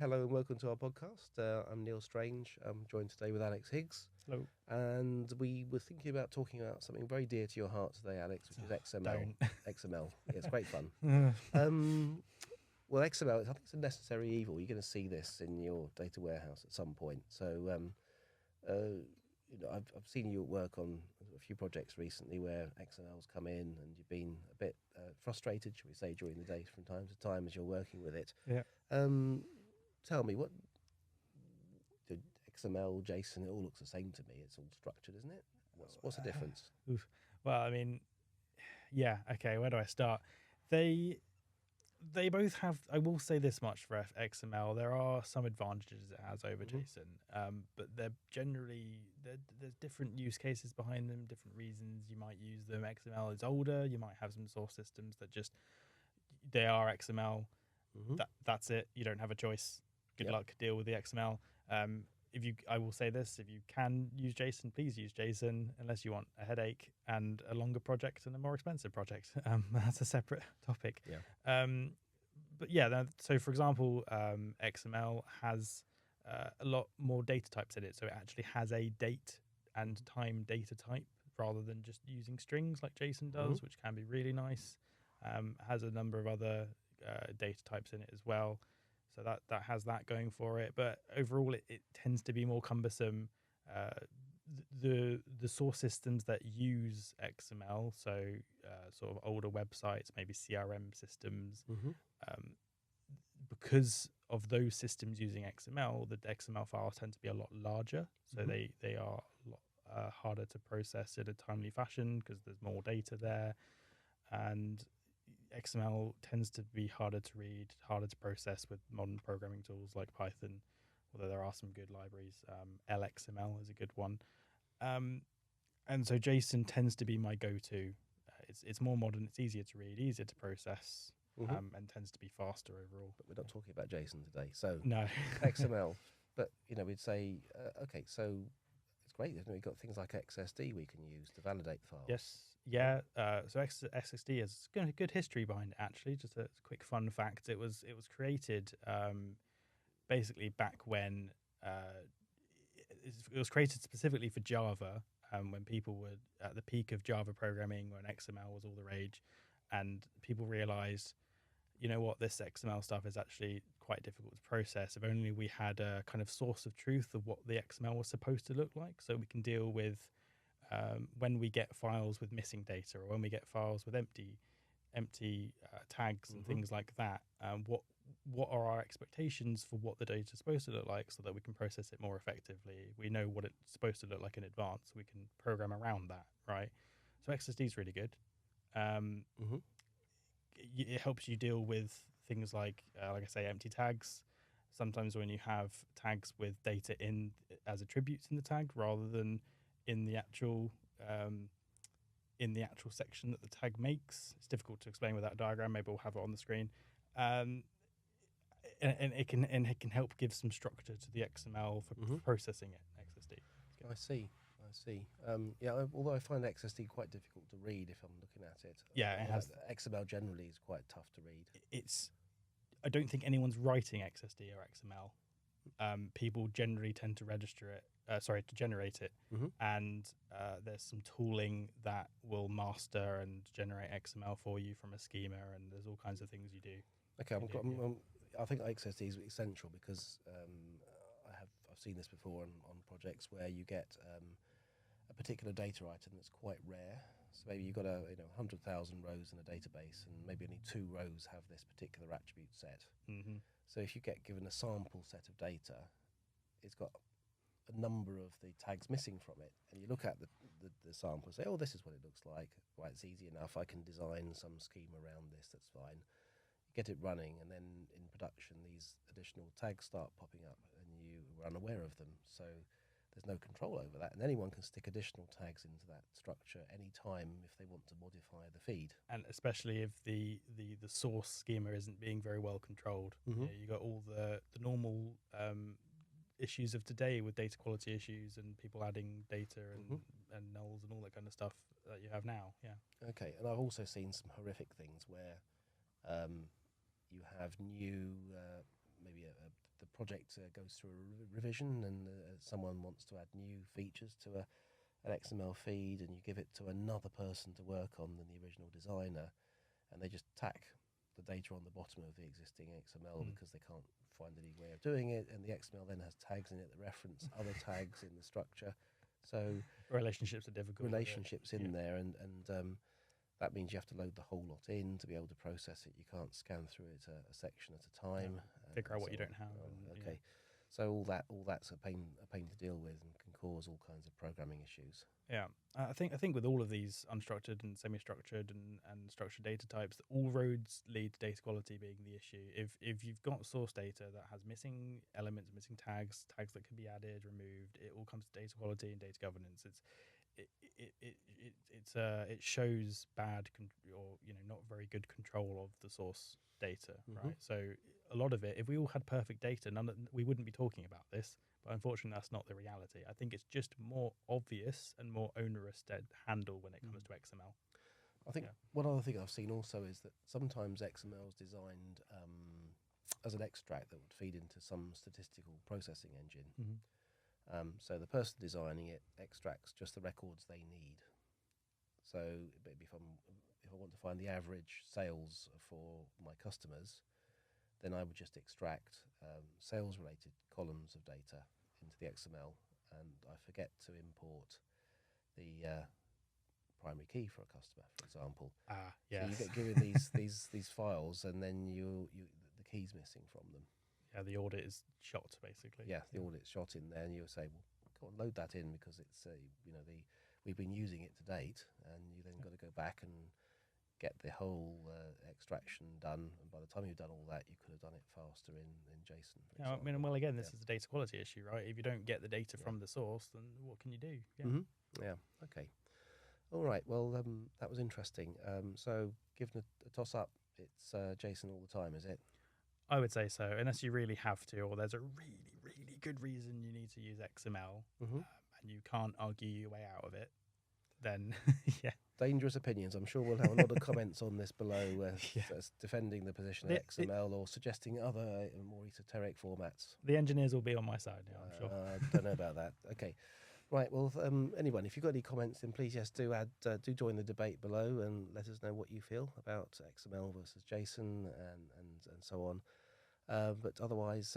Hello and welcome to our podcast. I'm Neil Strange. I'm joined today with Alex Higgs. Hello. And we were thinking about talking about something very dear to your heart today, Alex, which is XML. Don't. XML. Yeah, it's great fun. Well, XML, I think it's a necessary evil. You're going to see this in your data warehouse at some point. So, I've seen you work on a few projects recently where XML's come in and you've been a bit frustrated, shall we say, during the day from time to time as you're working with it. Yeah. Tell me, what the XML, JSON, it all looks the same to me. It's all structured, isn't it? What's the difference? Well, I mean, yeah. Okay, where do I start? They both have. I will say this much for XML: there are some advantages it has over JSON, but they're generally there's different use cases behind them, different reasons you might use them. XML is older. You might have some source systems that just they are XML. That's it. You don't have a choice. Good luck. Deal with the XML. I will say this: if you can use JSON, please use JSON, unless you want a headache and a longer project and a more expensive project. That's a separate topic. Yeah. But yeah, so for example, XML has a lot more data types in it, so it actually has a date and time data type rather than just using strings like JSON does, which can be really nice. Has a number of other data types in it as well. So that has that going for it, but overall it tends to be more cumbersome. The source systems that use XML, so sort of older websites, maybe CRM systems, because of those systems using XML, the XML files tend to be a lot larger, so they are a lot harder to process in a timely fashion because there's more data there, and XML tends to be harder to read, harder to process with modern programming tools like Python, although there are some good libraries. LXML is a good one. And so JSON tends to be my go-to. It's more modern, it's easier to read, easier to process, and tends to be faster overall. But we're not talking about JSON today. So no. XML. But, we'd say, okay, so it's great. We've got things like XSD we can use to validate files. Yes. Yeah, so XSD has a good history behind it, actually. Just a quick fun fact: it was created basically back when it was created specifically for Java, when people were at the peak of Java programming, when XML was all the rage, and people realized, you know what, this XML stuff is actually quite difficult to process. If only we had a kind of source of truth of what the XML was supposed to look like, so we can deal with when we get files with missing data, or when we get files with empty tags and things like that. What are our expectations for what the data is supposed to look like, so that we can process it more effectively? We know what it's supposed to look like in advance, so we can program around that, right? So XSD is really good. It helps you deal with things like I say, empty tags. Sometimes when you have tags with data in as attributes in the tag rather than in the actual section that the tag makes. It's difficult to explain without a diagram. Maybe we'll have it on the screen. And it can help give some structure to the XML for processing it. XSD. I see. Although I find XSD quite difficult to read if I'm looking at it. Yeah, it has. XML generally is quite tough to read. I don't think anyone's writing XSD or XML. People generally tend to to generate it, and there's some tooling that will master and generate XML for you from a schema, and there's all kinds of things you do. Okay, I think XSD is essential because I've seen this before on projects where you get a particular data item that's quite rare. So maybe you've got 100,000 rows in a database, and maybe only 2 rows have this particular attribute set. So if you get given a sample set of data, it's got a number of the tags missing from it, and you look at the sample and say, oh, this is what it looks like. Right, it's easy enough. I can design some schema around this. That's fine. You get it running, and then in production, these additional tags start popping up, and you were unaware of them. So there's no control over that, and anyone can stick additional tags into that structure anytime if they want to modify the feed. And especially if the source schema isn't being very well controlled. You got all the normal issues of today with data quality issues and people adding data and nulls and all that kind of stuff that you have now. Yeah. Okay, and I've also seen some horrific things where you have new, maybe the project goes through a revision and someone wants to add new features to an XML feed, and you give it to another person to work on than the original designer, and they just tack the data on the bottom of the existing XML because they can't find any way of doing it, and the XML then has tags in it that reference other tags in the structure. So relationships are difficult. Relationships in there, and that means you have to load the whole lot in to be able to process it. You can't scan through it a section at a time. Figure out what you don't have. Okay, so all that's a pain to deal with and can cause all kinds of programming issues. Yeah, I think with all of these unstructured and semi-structured and structured data types, all roads lead to data quality being the issue. If you've got source data that has missing elements, missing tags that can be added, removed, it all comes to data quality and data governance. It shows bad or not very good control of the source data, right? So a lot of it, if we all had perfect data, we wouldn't be talking about this. But unfortunately, that's not the reality. I think it's just more obvious and more onerous to handle when it comes to XML. I think one other thing I've seen also is that sometimes XML is designed as an extract that would feed into some statistical processing engine. So the person designing it extracts just the records they need. So if I want to find the average sales for my customers, then I would just extract sales-related columns of data into the XML, and I forget to import the primary key for a customer, for example. Yes. So you get given these files, and then the key's missing from them. Yeah, the audit is shot basically. Yeah, the audit's shot in there, and you say, well, go on, load that in because it's we've been using it to date, and you then got to go back and get the whole extraction done, and by the time you've done all that, you could have done it faster in JSON. Yeah, I mean, well, again, this is a data quality issue, right? If you don't get the data from the source, then what can you do? Yeah. Okay. All right. Well, that was interesting. So, given a toss up, it's JSON all the time, is it? I would say so, unless you really have to, or there's a really, really good reason you need to use XML, and you can't argue your way out of it. Then, yeah. Dangerous opinions. I'm sure we'll have a lot of comments on this below, defending the position of XML or suggesting other more esoteric formats. The engineers will be on my side now, I'm sure. I don't know about that. Okay. Right. Well, anyone, if you've got any comments, then please, do join the debate below and let us know what you feel about XML versus JSON and so on. But otherwise,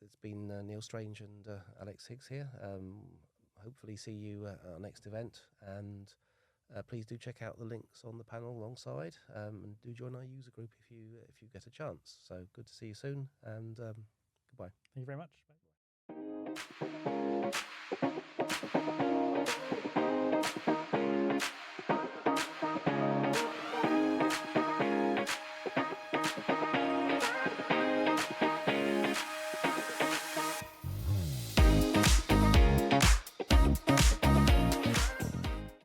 it's been Neil Strange and Alex Higgs here. Hopefully see you at our next event, and please do check out the links on the panel alongside, and do join our user group if you get a chance. So good to see you soon, and goodbye. Thank you very much. Bye.